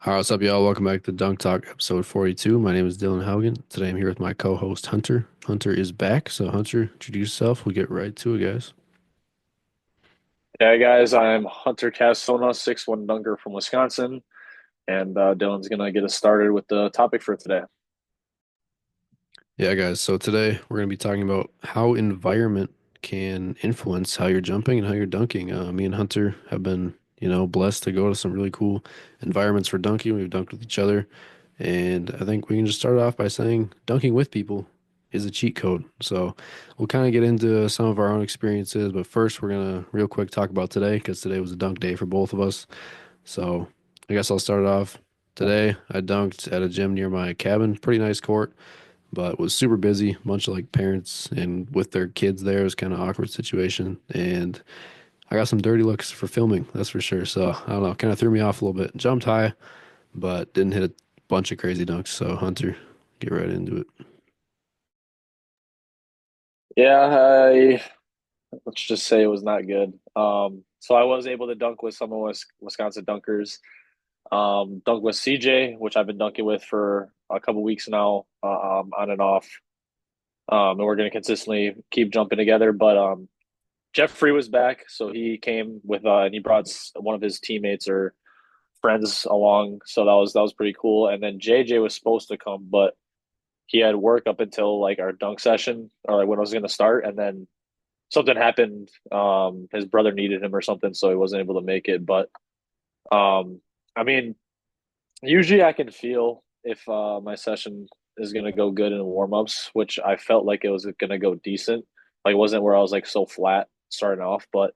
All right, what's up, y'all? Welcome back to Dunk Talk, episode 42. My name is Dylan Haugen. Today I'm here with my co-host Hunter. Hunter is back, so Hunter, introduce yourself. We'll get right to it, guys. Yeah, guys, I'm Hunter Castona, 6'1" dunker from Wisconsin, and Dylan's gonna get us started with the topic for today. Yeah, guys. So today we're going to be talking about how environment can influence how you're jumping and how you're dunking. Me and Hunter have been, blessed to go to some really cool environments for dunking. We've dunked with each other, and I think we can just start off by saying dunking with people is a cheat code. So we'll kind of get into some of our own experiences, but first we're gonna real quick talk about today because today was a dunk day for both of us. So I guess I'll start it off. Today I dunked at a gym near my cabin, pretty nice court, but was super busy. A bunch of like parents and with their kids there. It was kind of awkward situation, and I got some dirty looks for filming, that's for sure. So I don't know, kind of threw me off a little bit. Jumped high, but didn't hit a bunch of crazy dunks. So Hunter, get right into it. Yeah, let's just say it was not good. So I was able to dunk with some of Wisconsin dunkers. Dunk with CJ, which I've been dunking with for a couple weeks now, on and off. And we're gonna consistently keep jumping together. But Jeffrey was back, so he came with and he brought one of his teammates or friends along, so that was pretty cool. And then JJ was supposed to come, but he had work up until like our dunk session or like when it was going to start, and then something happened. His brother needed him or something, so he wasn't able to make it. But um, I mean, usually I can feel if my session is going to go good in warm ups, which I felt like it was going to go decent. Like it wasn't where I was like so flat starting off, but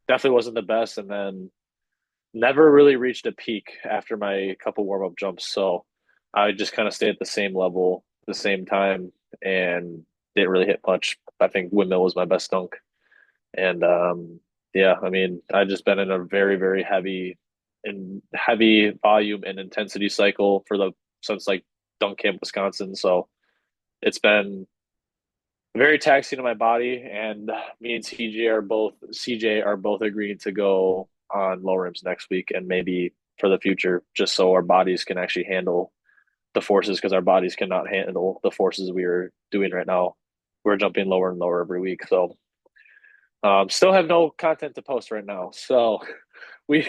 definitely wasn't the best. And then never really reached a peak after my couple warm up jumps. So I just kind of stayed at the same level, the same time, and didn't really hit much. I think windmill was my best dunk. And yeah, I mean, I just been in a very, very heavy volume and intensity cycle for the since like dunk camp, Wisconsin. So it's been very taxing to my body. And me and CJ are both agreeing to go on low rims next week and maybe for the future, just so our bodies can actually handle the forces because our bodies cannot handle the forces we are doing right now. We're jumping lower and lower every week. So still have no content to post right now. So we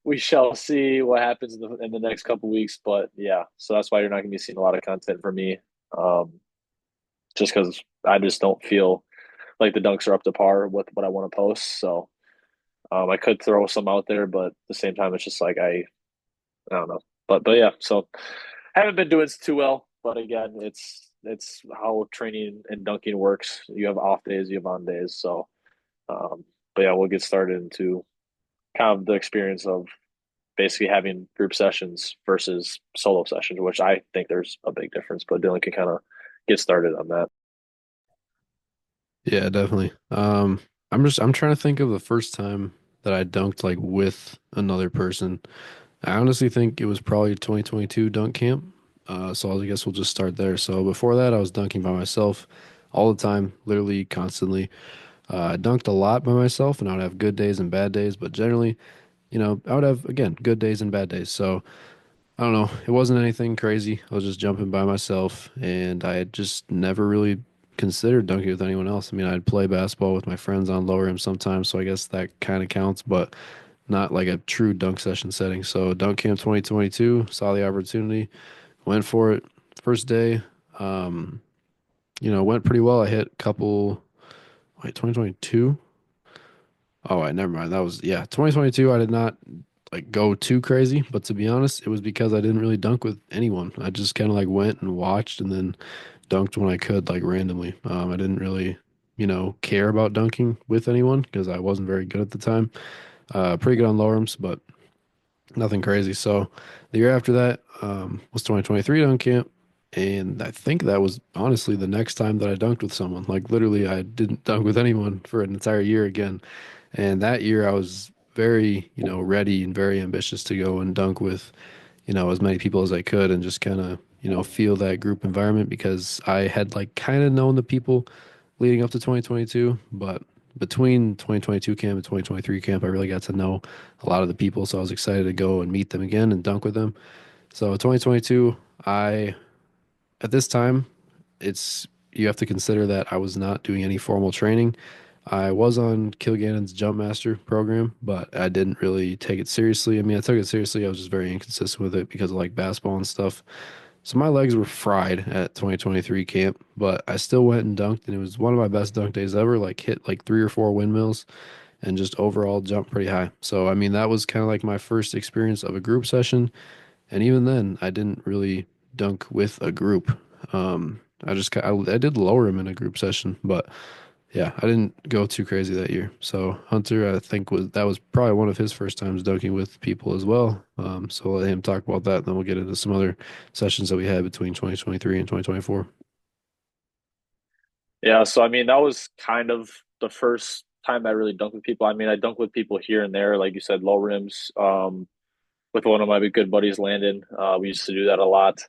we shall see what happens in the next couple weeks. But yeah, so that's why you're not going to be seeing a lot of content from me. Um, just because I just don't feel like the dunks are up to par with what I want to post. So I could throw some out there, but at the same time, it's just like I don't know. But yeah, so haven't been doing too well. But again, it's how training and dunking works. You have off days, you have on days. So but yeah, we'll get started into kind of the experience of basically having group sessions versus solo sessions, which I think there's a big difference. But Dylan can kind of get started on that. Yeah, definitely. I'm trying to think of the first time that I dunked like with another person. I honestly think it was probably 2022 dunk camp. So I guess we'll just start there. So before that, I was dunking by myself all the time, literally constantly. I dunked a lot by myself, and I would have good days and bad days, but generally, I would have again good days and bad days. So I don't know. It wasn't anything crazy. I was just jumping by myself, and I had just never really considered dunking with anyone else. I mean, I'd play basketball with my friends on lower rim sometimes, so I guess that kind of counts, but not like a true dunk session setting. So dunk camp 2022, saw the opportunity, went for it. First day, um, went pretty well. I hit a couple, wait, 2022? Oh, wait, never mind. That was, yeah, 2022. I did not like go too crazy, but to be honest, it was because I didn't really dunk with anyone. I just kind of like went and watched and then dunked when I could, like randomly. I didn't really, care about dunking with anyone because I wasn't very good at the time. Pretty good on low arms, but nothing crazy. So the year after that was 2023 dunk camp. And I think that was honestly the next time that I dunked with someone. Like literally, I didn't dunk with anyone for an entire year again. And that year I was very, ready and very ambitious to go and dunk with, as many people as I could and just kind of, feel that group environment because I had like kind of known the people leading up to 2022, but between 2022 camp and 2023 camp, I really got to know a lot of the people. So I was excited to go and meet them again and dunk with them. So 2022, I at this time, it's you have to consider that I was not doing any formal training. I was on Kilgannon's Jump Master program, but I didn't really take it seriously. I mean, I took it seriously. I was just very inconsistent with it because of like basketball and stuff. So my legs were fried at 2023 camp, but I still went and dunked, and it was one of my best dunk days ever. Like hit like three or four windmills and just overall jumped pretty high. So I mean, that was kind of like my first experience of a group session, and even then, I didn't really dunk with a group. I did lower him in a group session, but yeah, I didn't go too crazy that year. So Hunter, I think was probably one of his first times dunking with people as well. So I'll let him talk about that, and then we'll get into some other sessions that we had between 2023 and 2024. Yeah, so I mean that was kind of the first time I really dunked with people. I mean, I dunked with people here and there, like you said, low rims. With one of my good buddies, Landon. We used to do that a lot.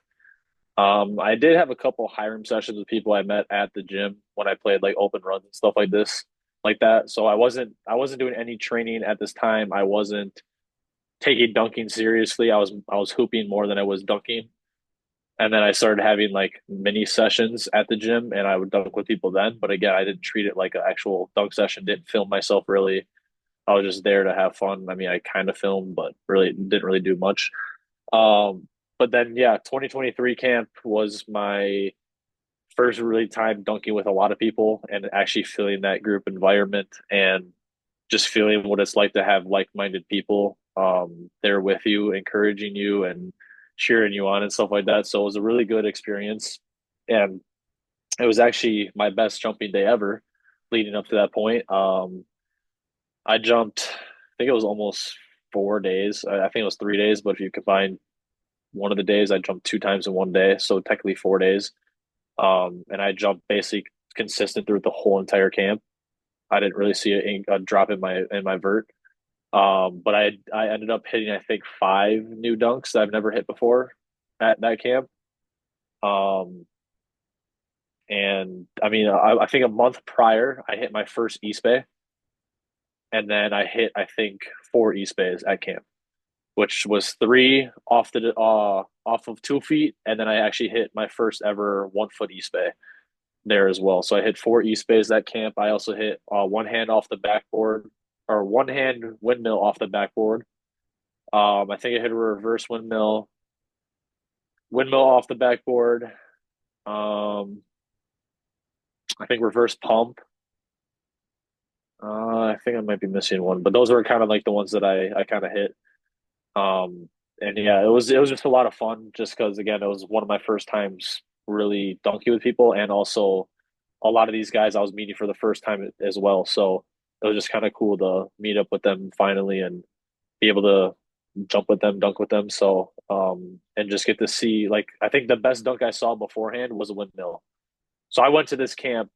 I did have a couple high rim sessions with people I met at the gym when I played like open runs and stuff like this, like that. So I wasn't doing any training at this time. I wasn't taking dunking seriously. I was hooping more than I was dunking. And then I started having like mini sessions at the gym and I would dunk with people then. But again, I didn't treat it like an actual dunk session, didn't film myself really. I was just there to have fun. I mean, I kind of filmed, but really didn't really do much. Um, but then yeah, 2023 camp was my first really time dunking with a lot of people and actually feeling that group environment and just feeling what it's like to have like-minded people there with you, encouraging you and cheering you on and stuff like that. So it was a really good experience. And it was actually my best jumping day ever leading up to that point. I jumped, I think it was almost 4 days. I think it was 3 days, but if you combine one of the days, I jumped two times in one day. So technically 4 days. And I jumped basically consistent through the whole entire camp. I didn't really see a drop in my vert. But I ended up hitting I think five new dunks that I've never hit before at that camp. Um, and I mean I think a month prior I hit my first East Bay, and then I hit I think four East Bays at camp, which was three off of 2 feet, and then I actually hit my first ever 1 foot East Bay there as well. So I hit four East Bays that camp. I also hit one hand off the backboard or one hand windmill off the backboard. I think I hit a reverse windmill off the backboard. Um, I think reverse pump. I think I might be missing one, but those were kind of like the ones that I kind of hit. Um, and yeah, it was just a lot of fun just because again, it was one of my first times really dunking with people, and also a lot of these guys I was meeting for the first time as well. So it was just kind of cool to meet up with them finally and be able to jump with them, dunk with them. So and just get to see like I think the best dunk I saw beforehand was a windmill. So I went to this camp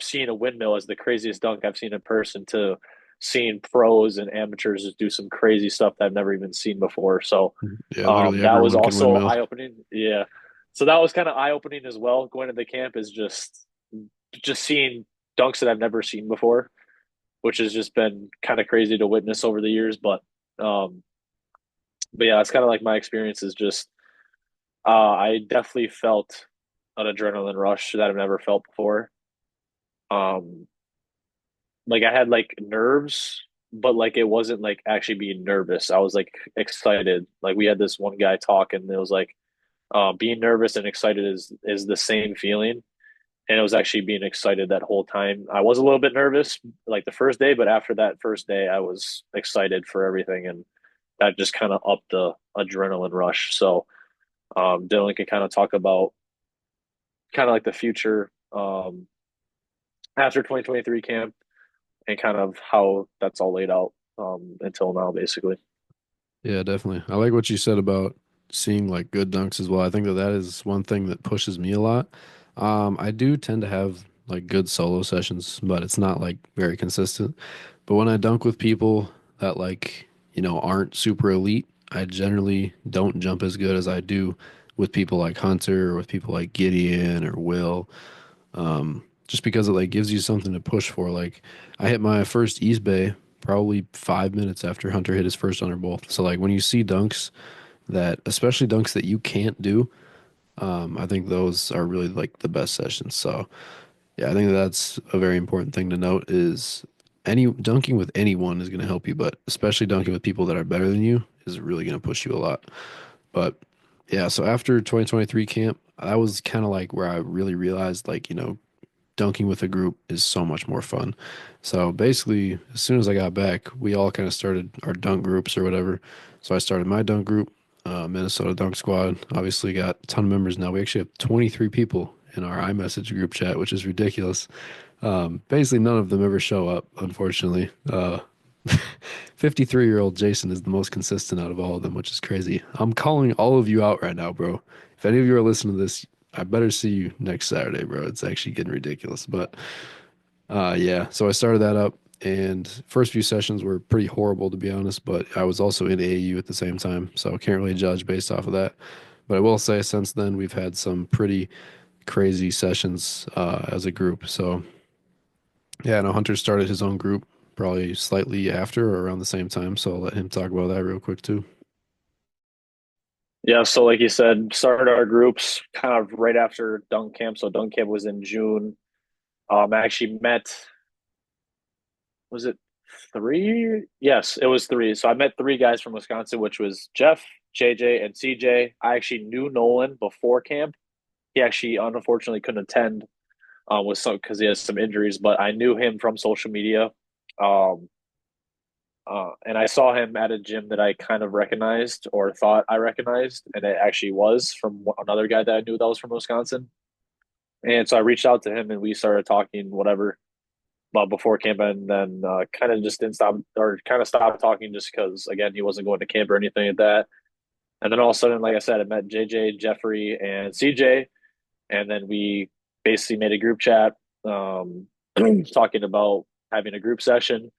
seeing a windmill as the craziest dunk I've seen in person to seeing pros and amateurs just do some crazy stuff that I've never even seen before. So Yeah, literally that was everyone can also windmill. eye opening. Yeah. So that was kind of eye opening as well. Going to the camp is just seeing dunks that I've never seen before, which has just been kind of crazy to witness over the years. Um, but yeah, it's kind of like my experience is just I definitely felt an adrenaline rush that I've never felt before. Um, like I had like nerves, but like it wasn't like actually being nervous. I was like excited. Like we had this one guy talk, and it was like being nervous and excited is the same feeling. And it was actually being excited that whole time. I was a little bit nervous like the first day, but after that first day, I was excited for everything, and that just kind of upped the adrenaline rush. So Dylan can kind of talk about kind of like the future after 2023 camp and kind of how that's all laid out until now, basically. Yeah, definitely. I like what you said about seeing like good dunks as well. I think that that is one thing that pushes me a lot. I do tend to have like good solo sessions, but it's not like very consistent. But when I dunk with people that like, aren't super elite, I generally don't jump as good as I do with people like Hunter or with people like Gideon or Will. Just because it like gives you something to push for. Like I hit my first East Bay probably 5 minutes after Hunter hit his first under both. So like when you see dunks that, especially dunks that you can't do. I think those are really like the best sessions. So yeah, I think that's a very important thing to note is any dunking with anyone is going to help you, but especially dunking with people that are better than you is really going to push you a lot. But yeah, so after 2023 camp, that was kind of like where I really realized like, dunking with a group is so much more fun. So basically, as soon as I got back, we all kind of started our dunk groups or whatever. So I started my dunk group, Minnesota Dunk Squad. Obviously, got a ton of members now. We actually have 23 people in our iMessage group chat, which is ridiculous. Basically, none of them ever show up, unfortunately. 53-year-old Jason is the most consistent out of all of them, which is crazy. I'm calling all of you out right now, bro. If any of you are listening to this, I better see you next Saturday, bro. It's actually getting ridiculous. But yeah, so I started that up, and first few sessions were pretty horrible, to be honest, but I was also in AAU at the same time, so I can't really judge based off of that. But I will say since then, we've had some pretty crazy sessions as a group. So yeah, no, Hunter started his own group probably slightly after or around the same time. So I'll let him talk about that real quick too. Yeah, so like you said, started our groups kind of right after dunk camp. So dunk camp was in June. I actually met, was it three? Yes, it was three. So I met three guys from Wisconsin, which was Jeff, JJ, and CJ. I actually knew Nolan before camp. He actually unfortunately couldn't attend with some because he has some injuries, but I knew him from social media. Um, and I saw him at a gym that I kind of recognized or thought I recognized, and it actually was from another guy that I knew that was from Wisconsin. And so I reached out to him and we started talking, whatever, before camp, and then kind of just didn't stop or kind of stopped talking just because, again, he wasn't going to camp or anything like that. And then all of a sudden, like I said, I met JJ, Jeffrey, and CJ, and then we basically made a group chat um, talking about having a group session.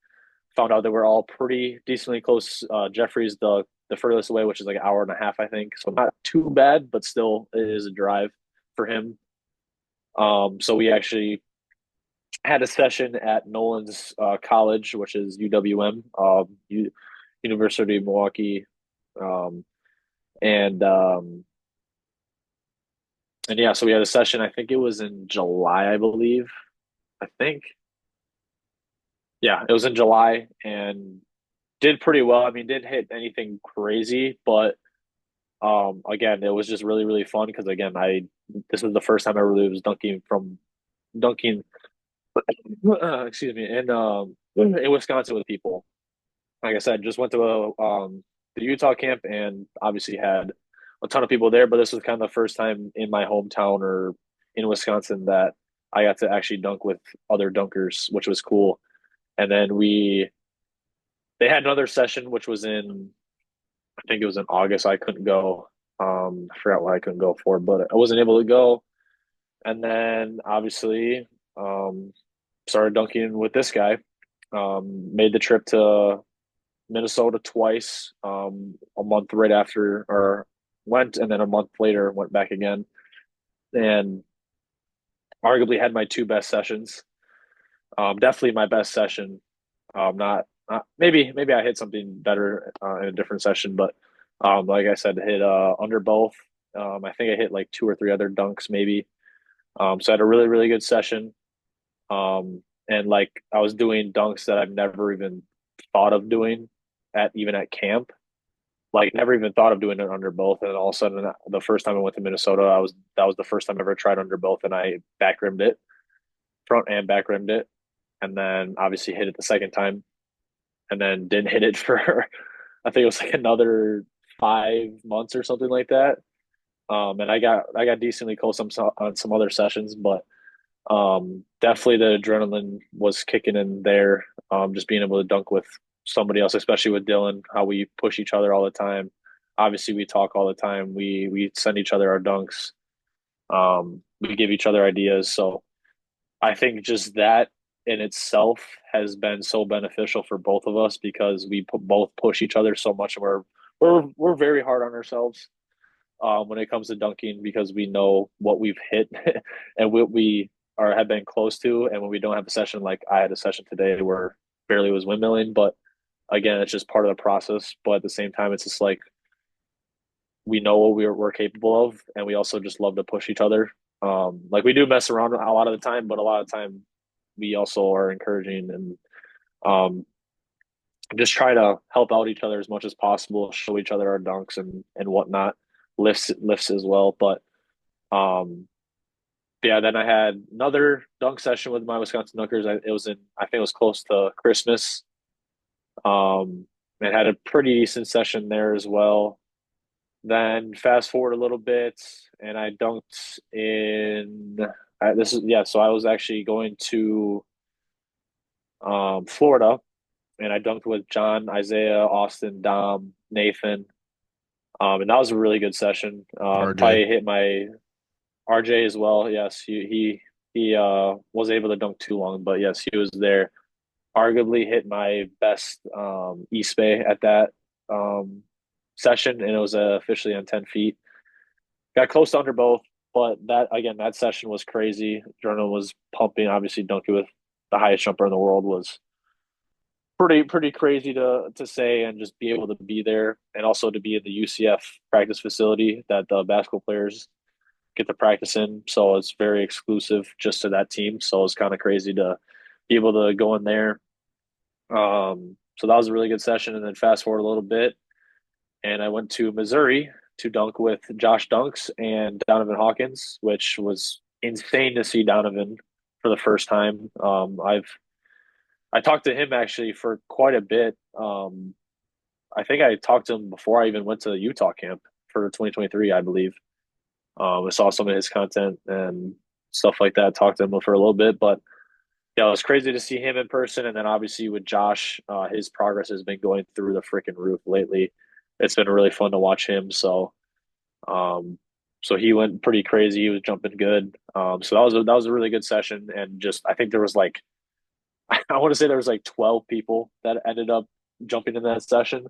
Found out that we're all pretty decently close. Jeffrey's the furthest away, which is like an hour and a half, I think. So not too bad, but still it is a drive for him. So we actually had a session at Nolan's college, which is UWM, University of Milwaukee, um, and um, and yeah, so we had a session. I think it was in July, I believe. I think, yeah, it was in July, and did pretty well. I mean, didn't hit anything crazy, but again, it was just really, really fun because again, I this was the first time I really was dunking, excuse me, in Wisconsin with people. Like I said, just went to the Utah camp and obviously had a ton of people there, but this was kind of the first time in my hometown or in Wisconsin that I got to actually dunk with other dunkers, which was cool. And then they had another session which was in, I think it was in August. I couldn't go. I forgot why I couldn't go for, but I wasn't able to go. And then obviously, um, started dunking with this guy. Made the trip to Minnesota twice. A month right after, or went, and then a month later went back again, and arguably had my two best sessions. Definitely my best session. Maybe I hit something better in a different session, but like I said, hit under both. I think I hit like two or three other dunks maybe. So I had a really really good session. And like I was doing dunks that I've never even thought of doing at even at camp. Like never even thought of doing it under both. And all of a sudden, the first time I went to Minnesota, I was that was the first time I ever tried under both, and I back rimmed it, front and back rimmed it, and then obviously hit it the second time, and then didn't hit it for I think it was like another 5 months or something like that. And I got decently close on some other sessions, but definitely the adrenaline was kicking in there. Just being able to dunk with somebody else, especially with Dylan, how we push each other all the time. Obviously, we talk all the time. We send each other our dunks. We give each other ideas. So I think just that in itself has been so beneficial for both of us because both push each other so much, and we're very hard on ourselves when it comes to dunking because we know what we've hit and what we are have been close to. And when we don't have a session, like I had a session today where barely was windmilling, but again, it's just part of the process. But at the same time, it's just like we know what we're capable of, and we also just love to push each other. Like we do mess around a lot of the time, but a lot of the time we also are encouraging and um, just try to help out each other as much as possible, show each other our dunks and whatnot, lifts as well. But um, yeah, then I had another dunk session with my Wisconsin Dunkers. It was in I think it was close to Christmas. And had a pretty decent session there as well. Then fast forward a little bit, and I dunked in. This is yeah. So I was actually going to Florida, and I dunked with John, Isaiah, Austin, Dom, Nathan, and that was a really good session. RJ. Probably hit my RJ as well. Yes, he was able to dunk too long, but yes, he was there. Arguably hit my best East Bay at that um, session, and it was officially on 10 feet. Got close to under both, but that again, that session was crazy. Jordan was pumping. Obviously, dunking with the highest jumper in the world was pretty crazy to say, and just be able to be there, and also to be in the UCF practice facility that the basketball players get to practice in. So it's very exclusive just to that team. So it's kind of crazy to be able to go in there. So that was a really good session. And then fast forward a little bit, and I went to Missouri to dunk with Josh Dunks and Donovan Hawkins, which was insane to see Donovan for the first time. I talked to him actually for quite a bit. I think I talked to him before I even went to the Utah camp for 2023, I believe. I saw some of his content and stuff like that. Talked to him for a little bit, but yeah, it was crazy to see him in person. And then obviously with Josh, his progress has been going through the freaking roof lately. It's been really fun to watch him. Um, so he went pretty crazy. He was jumping good. So that was a really good session. And just I think there was like I want to say there was like 12 people that ended up jumping in that session.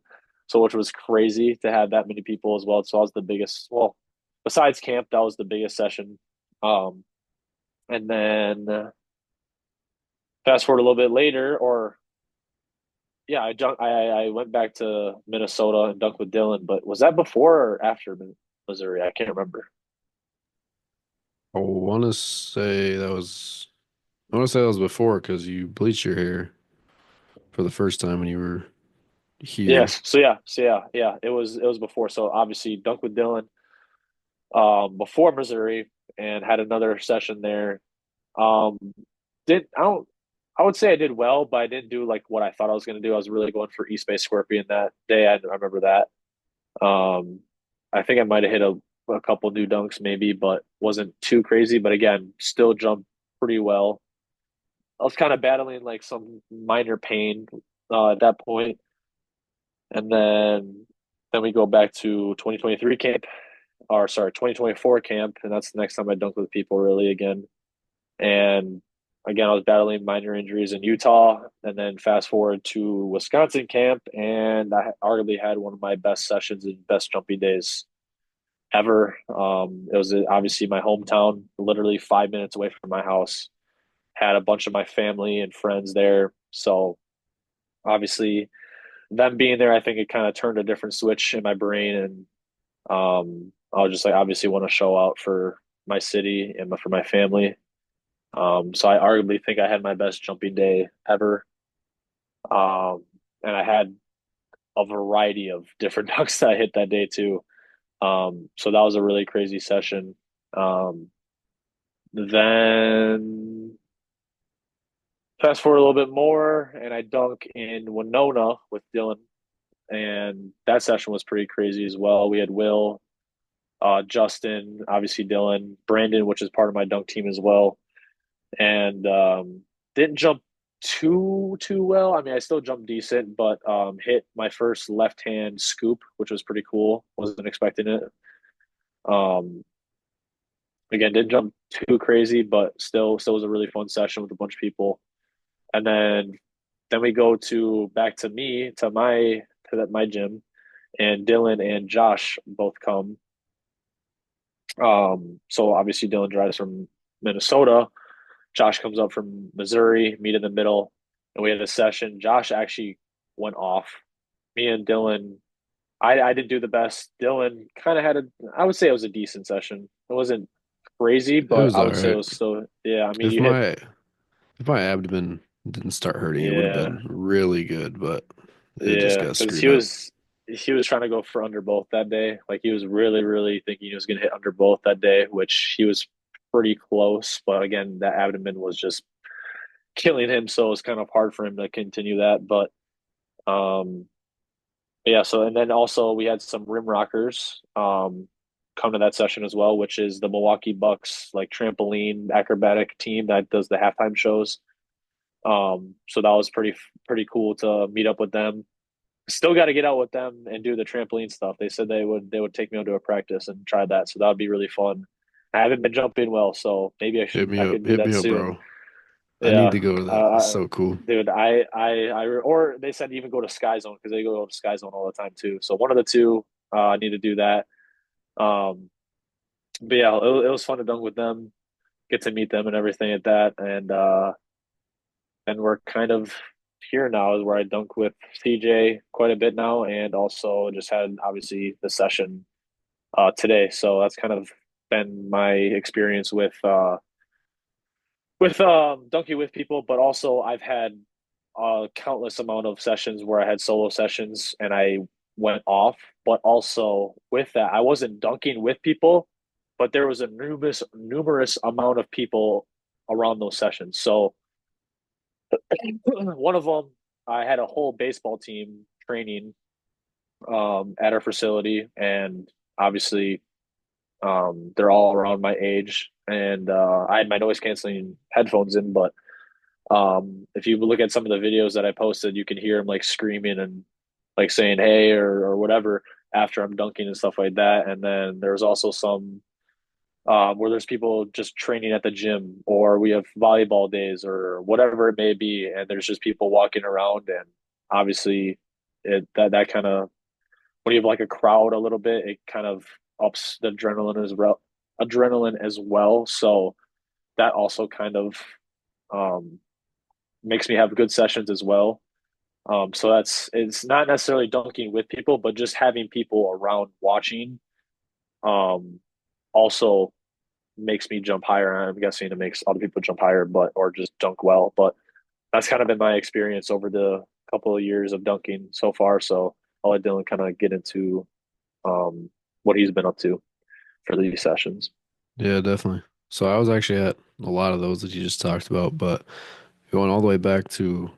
So which was crazy to have that many people as well. So that was the biggest. Well, besides camp, that was the biggest session. Um, and then fast forward a little bit later, or yeah, I went back to Minnesota and dunked with Dylan. But was that before or after Missouri? I can't remember. I want to say that was. I want to say that was before because you bleached your hair for the first time when you were here. Yes. Yeah. It was before. So obviously dunked with Dylan before Missouri and had another session there. Um, did I don't I would say I did well, but I didn't do like what I thought I was going to do. I was really going for East Bay Scorpion that day. I remember that. Um, I think I might have hit a couple new dunks maybe, but wasn't too crazy. But again, still jumped pretty well. I was kind of battling like some minor pain at that point, and then we go back to 2023 camp, or sorry, 2024 camp, and that's the next time I dunked with people really again. And again, I was battling minor injuries in Utah, and then fast forward to Wisconsin camp, and I arguably had one of my best sessions and best jumping days ever. It was obviously my hometown, literally 5 minutes away from my house. Had a bunch of my family and friends there, so obviously them being there, I think it kind of turned a different switch in my brain, and I was just like obviously want to show out for my city and for my family. So I arguably think I had my best jumping day ever. Um, and I had a variety of different ducks that I hit that day too. So that was a really crazy session. Um, then fast forward a little bit more, and I dunk in Winona with Dylan, and that session was pretty crazy as well. We had Will, Justin, obviously Dylan, Brandon, which is part of my dunk team as well, and didn't jump too well. I mean, I still jumped decent, but hit my first left hand scoop, which was pretty cool. Wasn't expecting it. Um, again, didn't jump too crazy, but still was a really fun session with a bunch of people. And then we go to back to me to my gym, and Dylan and Josh both come. So obviously Dylan drives from Minnesota. Josh comes up from Missouri, meet in the middle, and we had a session. Josh actually went off. Me and Dylan I didn't do the best. Dylan kind of had a, I would say it was a decent session. It wasn't crazy, It but was I all would say it right. was still, yeah. I mean, If you hit, my if my abdomen didn't start hurting, it would have yeah, been really good, but it just yeah, got because screwed up. he was trying to go for under both that day. Like he was really, really thinking he was going to hit under both that day, which he was pretty close. But again, that abdomen was just killing him, so it was kind of hard for him to continue that. But um, yeah, so and then also we had some rim rockers come to that session as well, which is the Milwaukee Bucks like trampoline acrobatic team that does the halftime shows. So that was pretty cool to meet up with them. Still got to get out with them and do the trampoline stuff. They said they would take me out to a practice and try that, so that would be really fun. I haven't been jumping well, so maybe I could do Hit that me up, soon. bro. I need Yeah, to go to that. That's uh, so cool. dude, or they said even go to Sky Zone because they go to Sky Zone all the time too. So one of the two, I need to do that. Um, but yeah, it was fun to dunk with them, get to meet them and everything at that, and we're kind of here now is where I dunk with CJ quite a bit now, and also just had obviously the session today. So that's kind of been my experience with dunking with people, but also I've had a countless amount of sessions where I had solo sessions and I went off. But also with that, I wasn't dunking with people, but there was a numerous amount of people around those sessions. So one of them, I had a whole baseball team training at our facility, and obviously they're all around my age, and I had my noise canceling headphones in, but if you look at some of the videos that I posted, you can hear him like screaming and like saying "hey" or whatever after I'm dunking and stuff like that. And then there's also some where there's people just training at the gym, or we have volleyball days, or whatever it may be, and there's just people walking around, and obviously, that kind of when you have like a crowd a little bit, it kind of ups the adrenaline as well. So that also kind of um, makes me have good sessions as well. So it's not necessarily dunking with people, but just having people around watching um, also makes me jump higher. And I'm guessing it makes other people jump higher, but or just dunk well. But that's kind of been my experience over the couple of years of dunking so far. So I'll let Dylan kind of get into um, what he's been up to for these sessions. Yeah, definitely. So I was actually at a lot of those that you just talked about, but going all the way back to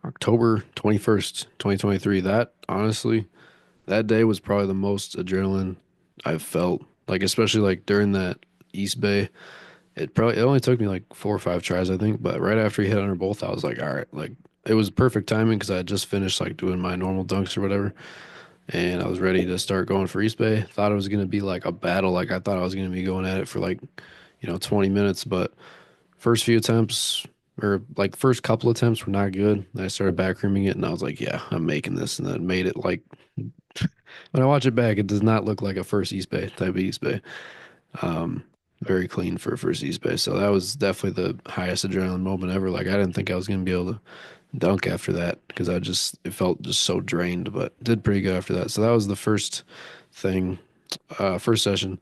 October 21st, 2023, that honestly, that day was probably the most adrenaline I've felt. Like especially like during that East Bay, it only took me like 4 or 5 tries, I think, but right after he hit under both, I was like, all right, like it was perfect timing because I had just finished like doing my normal dunks or whatever, and I was ready to start going for East Bay. Thought it was gonna be like a battle, like I thought I was gonna be going at it for like 20 minutes, but first few attempts or like first couple attempts were not good. I started back rooming it and I was like, yeah, I'm making this, and then made it like when I watch it back, it does not look like a first East Bay type of East Bay. Um, very clean for a first East Bay. So that was definitely the highest adrenaline moment ever. Like I didn't think I was gonna be able to dunk after that because it felt just so drained, but did pretty good after that. So that was the first thing, first session.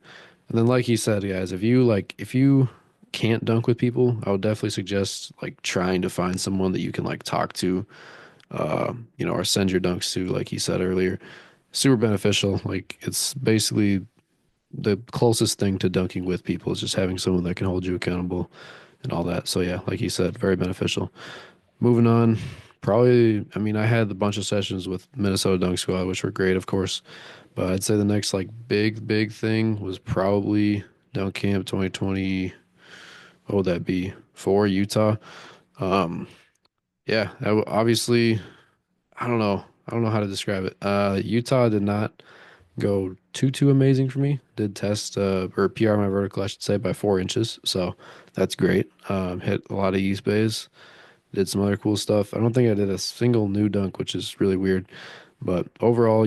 And then like you said, guys, if you can't dunk with people, I would definitely suggest like trying to find someone that you can like talk to, or send your dunks to, like you said earlier. Super beneficial. Like it's basically the closest thing to dunking with people is just having someone that can hold you accountable and all that. So yeah, like you said, very beneficial. Moving on, probably, I mean, I had a bunch of sessions with Minnesota Dunk Squad, which were great, of course. But I'd say the next like big thing was probably Dunk Camp 2020. What would that be? For Utah. Um, yeah, obviously, I don't know. I don't know how to describe it. Utah did not go too amazing for me. Did test or PR my vertical, I should say, by 4 inches. So that's great. Hit a lot of East bays. Did some other cool stuff. I don't think I did a single new dunk, which is really weird. But overall,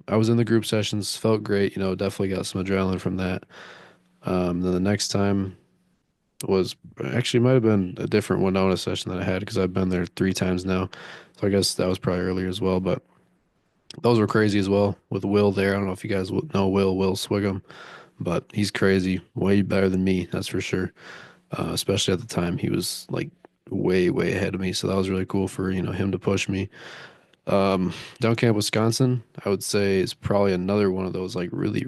I was in the group sessions, felt great, definitely got some adrenaline from that. Then the next time was actually might have been a different Winona session that I had because I've been there 3 times now. So I guess that was probably earlier as well. But Those were crazy as well with Will there. I don't know if you guys know Will Swigum, but he's crazy, way better than me, that's for sure. Especially at the time, he was like way ahead of me, so that was really cool for him to push me. Down Camp, Wisconsin, I would say is probably another one of those like really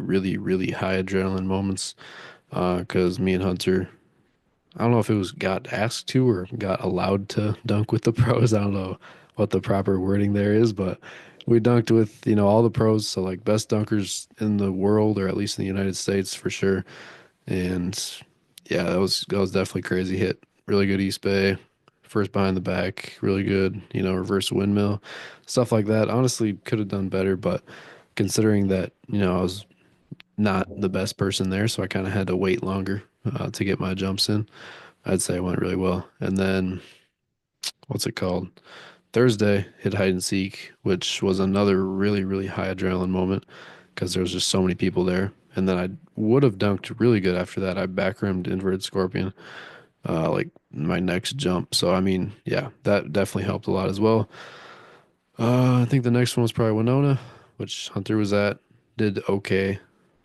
high adrenaline moments. Because me and Hunter, I don't know if it was got asked to or got allowed to dunk with the pros. I don't know what the proper wording there is, but we dunked with, all the pros. So like best dunkers in the world, or at least in the United States for sure. And yeah, that was definitely crazy hit. Really good East Bay, first behind the back, really good, reverse windmill, stuff like that. Honestly, could have done better, but considering that, I was not the best person there, so I kind of had to wait longer to get my jumps in. I'd say it went really well. And then what's it called? Thursday hit hide and seek, which was another really high adrenaline moment because there was just so many people there. And then I would have dunked really good after that. I backrimmed inverted scorpion, like my next jump. So I mean, yeah, that definitely helped a lot as well. I think the next one was probably Winona, which Hunter was at. Did okay.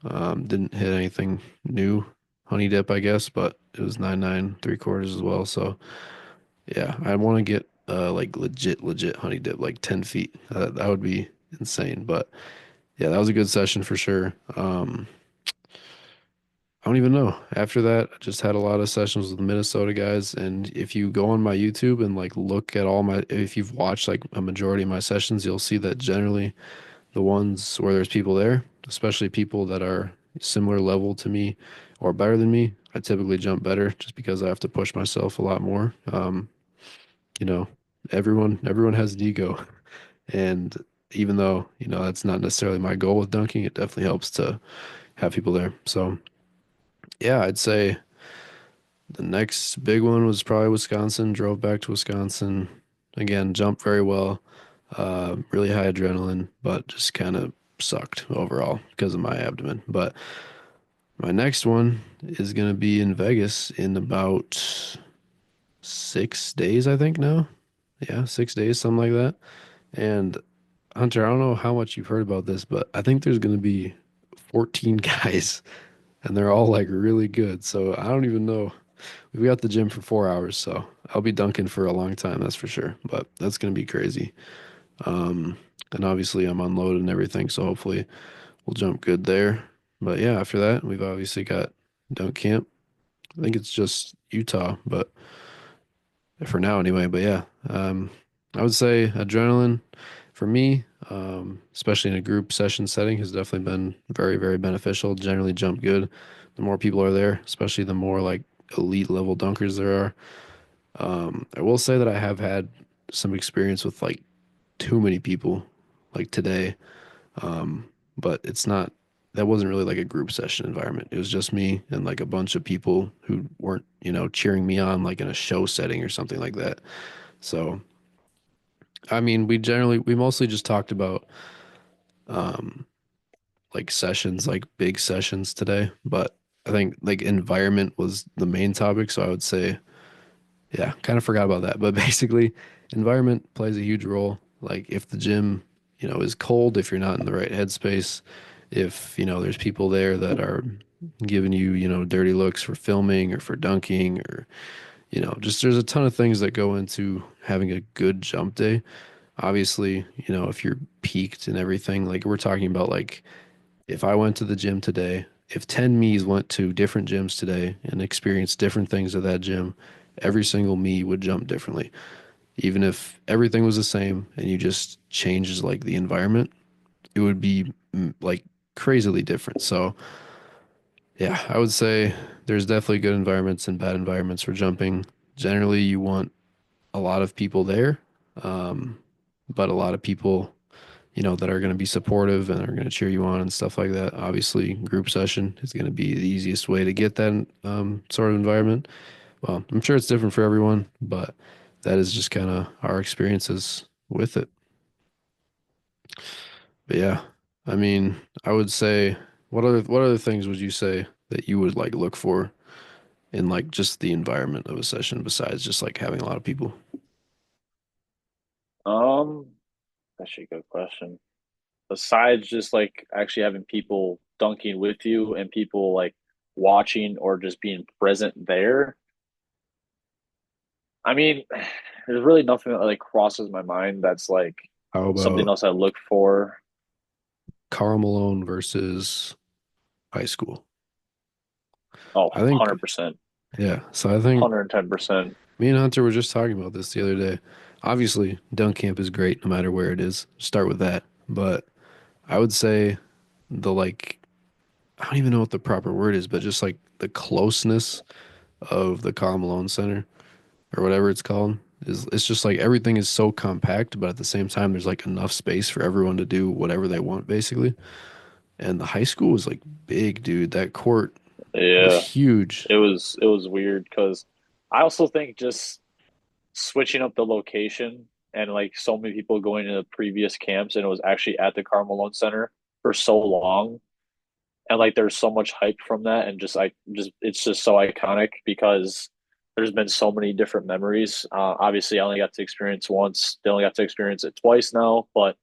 Didn't hit anything new. Honey dip, I guess, but it was 9.9 3/4 as well. So yeah, I want to get like legit honey dip, like 10 feet. That would be insane. But yeah, that was a good session for sure. I don't even know. After that, I just had a lot of sessions with the Minnesota guys. And if you go on my YouTube and like look at all my, if you've watched like a majority of my sessions, you'll see that generally the ones where there's people there, especially people that are similar level to me or better than me, I typically jump better just because I have to push myself a lot more. You know, everyone has an ego, and even though that's not necessarily my goal with dunking, it definitely helps to have people there. So yeah, I'd say the next big one was probably Wisconsin. Drove back to Wisconsin again, jumped very well, really high adrenaline, but just kind of sucked overall because of my abdomen. But my next one is gonna be in Vegas in about 6 days, I think now. Yeah, 6 days, something like that. And Hunter, I don't know how much you've heard about this, but I think there's going to be 14 guys and they're all like really good. So I don't even know. We've got the gym for 4 hours, so I'll be dunking for a long time, that's for sure. But that's going to be crazy. Um, and obviously I'm unloaded and everything, so hopefully we'll jump good there. But yeah, after that, we've obviously got dunk camp. I think it's just Utah, but for now anyway. But yeah, I would say adrenaline for me, especially in a group session setting, has definitely been very beneficial. Generally jump good. The more people are there, especially the more like elite level dunkers there are. I will say that I have had some experience with like too many people, like today. But it's not, that wasn't really like a group session environment. It was just me and like a bunch of people who weren't, cheering me on like in a show setting or something like that. So, I mean, we mostly just talked about like sessions, like big sessions today, but I think like environment was the main topic. So I would say, yeah, kind of forgot about that. But basically, environment plays a huge role. Like if the gym, is cold, if you're not in the right headspace, if, there's people there that are giving you, dirty looks for filming or for dunking or, just there's a ton of things that go into having a good jump day. Obviously, if you're peaked and everything, like we're talking about like if I went to the gym today, if 10 me's went to different gyms today and experienced different things at that gym, every single me would jump differently. Even if everything was the same and you just changed like the environment, it would be like crazily different. So, yeah, I would say there's definitely good environments and bad environments for jumping. Generally, you want a lot of people there, um, but a lot of people that are going to be supportive and are going to cheer you on and stuff like that. Obviously, group session is going to be the easiest way to get that sort of environment. Well, I'm sure it's different for everyone, but that is just kind of our experiences with it. But yeah, I mean, I would say, what other things would you say that you would like look for in like just the environment of a session besides just like having a lot of people? Um, that's a good question. besides just like actually having people dunking with you and people like watching or just being present there, I mean, there's really nothing that like crosses my mind that's like How something about else I look for. Karl Malone versus high school? Oh, I think, 100%, yeah. So I think 110%. me and Hunter were just talking about this the other day. Obviously, dunk camp is great no matter where it is. Start with that. But I would say the like, I don't even know what the proper word is, but just like the closeness of the Karl Malone Center or whatever it's called is it's just like everything is so compact, but at the same time there's like enough space for everyone to do whatever they want basically. And the high school was like big, dude. That court was Yeah, huge. it was weird because I also think just switching up the location and like so many people going to the previous camps and it was actually at the Carmelo Center for so long and like there's so much hype from that and just it's just so iconic because there's been so many different memories. Obviously, I only got to experience once. They only got to experience it twice now, but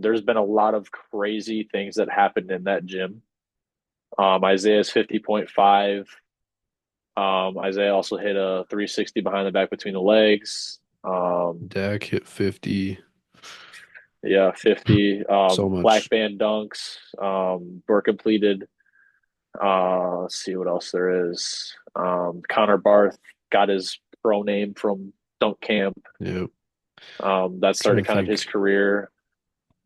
there's been a lot of crazy things that happened in that gym. Isaiah's 50.5. Isaiah also hit a 360 behind the back between the legs. Dak hit 50 Yeah, 50. so Black much. band dunks were completed. Let's see what else there is. Connor Barth got his pro name from dunk camp. Yep. That Trying started to kind of his think. career.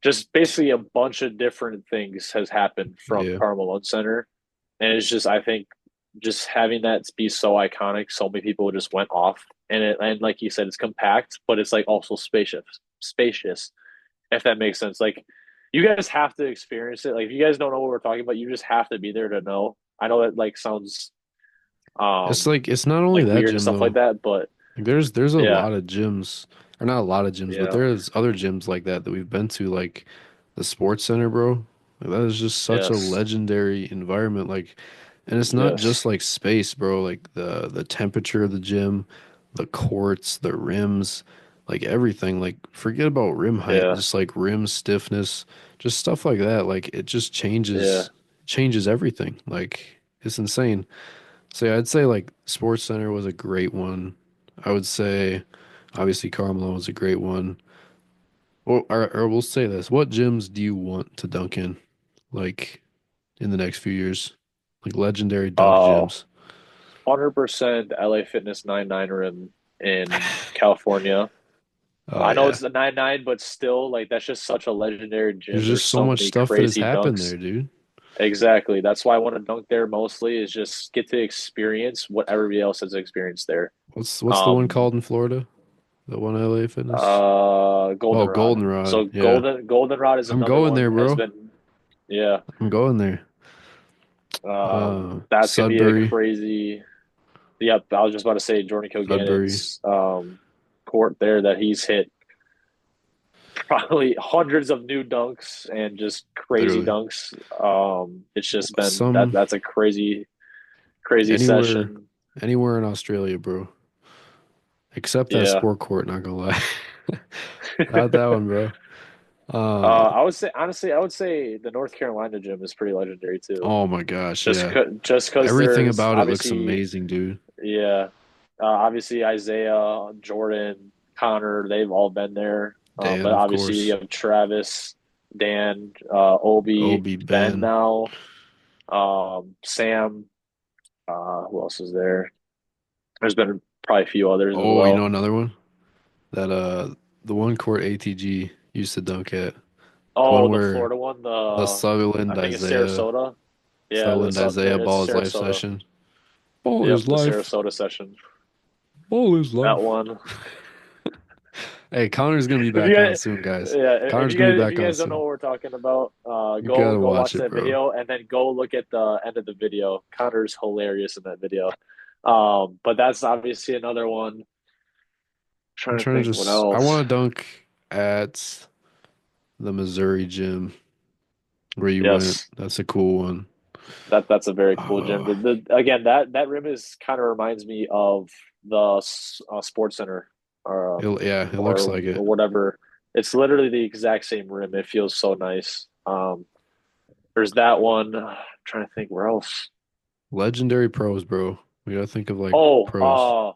Just basically a bunch of different things has happened from Yeah. Carmelo Center. And it's just, I think, just having that be so iconic, so many people just went off. And like you said, it's compact, but it's like also spacious, if that makes sense. Like you guys have to experience it. Like if you guys don't know what we're talking about, you just have to be there to know. I know that like sounds It's um like it's not only like that weird and gym stuff like though. that, but Like there's a yeah, lot of gyms, or not a lot of gyms, but yeah, there's other gyms like that that we've been to, like the Sports Center, bro. Like, that is just such a yes, legendary environment. Like, and it's not just yes, like space, bro. Like the temperature of the gym, the courts, the rims, like everything. Like forget about rim height, yeah, just like rim stiffness, just stuff like that. Like it just yeah. changes everything. Like it's insane. So yeah, I'd say like Sports Center was a great one. I would say obviously Carmelo was a great one. Or we'll say this. What gyms do you want to dunk in? Like in the next few years? Like legendary dunk Oh, gyms. 100% LA Fitness 99 rim in California. Oh I know yeah. it's the 99, but still, like that's just such a legendary There's gym. There's just so so much many stuff that has crazy happened dunks. there, dude. Exactly. That's why I want to dunk there mostly is just get to experience what everybody else has experienced there. What's the one Um, called in Florida? The one LA Fitness? Oh, Goldenrod. Goldenrod. So Yeah. Goldenrod is I'm another going there, one. Has bro. been, yeah. I'm going there. That's gonna be a Sudbury. crazy. Yep, I was just about to say Jordan Sudbury. Kilgannon's court there that he's hit probably hundreds of new dunks and just crazy Literally. dunks. It's just been that Some that's a crazy anywhere session. anywhere in Australia, bro. Except that Yeah. sport court, not gonna lie. Not that one, bro. I would say honestly, I would say the North Carolina gym is pretty legendary too. Oh my gosh, yeah. Just because Everything there's about it looks obviously amazing, dude. yeah, obviously Isaiah, Jordan, Connor, they've all been there. Dan, But of obviously you course. have Travis, Dan, Obi, Obi, Ben Ben. now, Sam. Who else is there? There's been probably a few others as Oh, you know well. another one? That the one court ATG used to dunk at. The one Oh, the where Florida one, the I think it's Sarasota. Yeah, Sutherland Isaiah it's ball is life Sarasota. session. Ball Yep, is the life. Sarasota session. Ball is That life. one. Hey, Connor's gonna be If you back on guys, soon, guys. yeah, Connor's gonna be if back you on guys don't know soon. what we're talking about, You gotta go watch watch it, that bro. video and then go look at the end of the video. Connor's hilarious in that video. But that's obviously another one. I'm Trying to trying to think what just I else. want to dunk at the Missouri gym where you went. Yes, That's a cool one. that's a very cool gym. Uh, The again that rim is kind of reminds me of the Sports Center, yeah, it looks or like it. whatever. It's literally the exact same rim. It feels so nice. There's that one. I'm trying to think where else. Legendary pros, bro. We gotta think of like Oh, pros.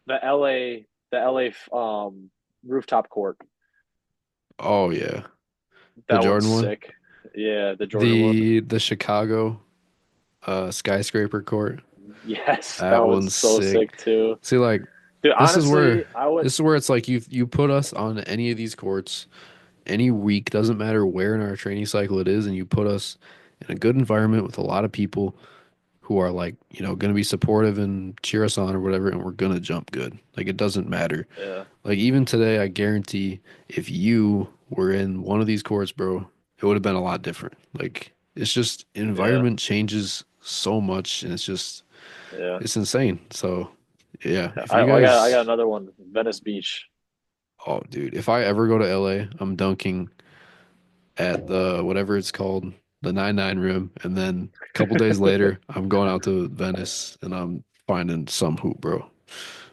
the LA rooftop court. Oh yeah. The That one's Jordan one. sick. Yeah, the Jordan one. The Chicago skyscraper court. Yes, that That one's one's so sick. sick too. See, like Dude, this is where honestly, I would. it's like you put us on any of these courts any week, doesn't matter where in our training cycle it is, and you put us in a good environment with a lot of people who are like, gonna be supportive and cheer us on or whatever, and we're gonna jump good. Like it doesn't matter. Yeah, Like even today, I guarantee if you were in one of these courts, bro, it would have been a lot different. Like it's just yeah, environment changes so much, and yeah. it's insane. So yeah, if I you I got I got guys, another one. Venice Beach. oh dude, if I ever go to LA, I'm dunking at the whatever it's called, the 99 room, and then a couple days later, I'm going out to Venice and I'm finding some hoop, bro.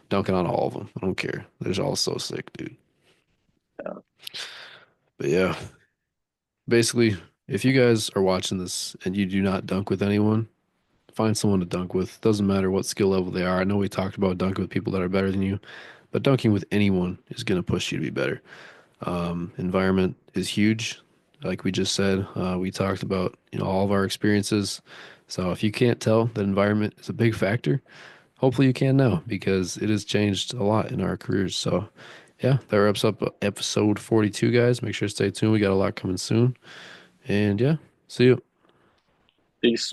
Dunking on all of them. I don't care. They're all so sick, dude. Yeah. But yeah, basically, if you guys are watching this and you do not dunk with anyone, find someone to dunk with. Doesn't matter what skill level they are. I know we talked about dunking with people that are better than you, but dunking with anyone is going to push you to be better. Environment is huge. Like we just said, we talked about, all of our experiences. So if you can't tell that environment is a big factor, hopefully you can now because it has changed a lot in our careers. So yeah, that wraps up episode 42, guys. Make sure to stay tuned. We got a lot coming soon. And yeah, see you. Peace.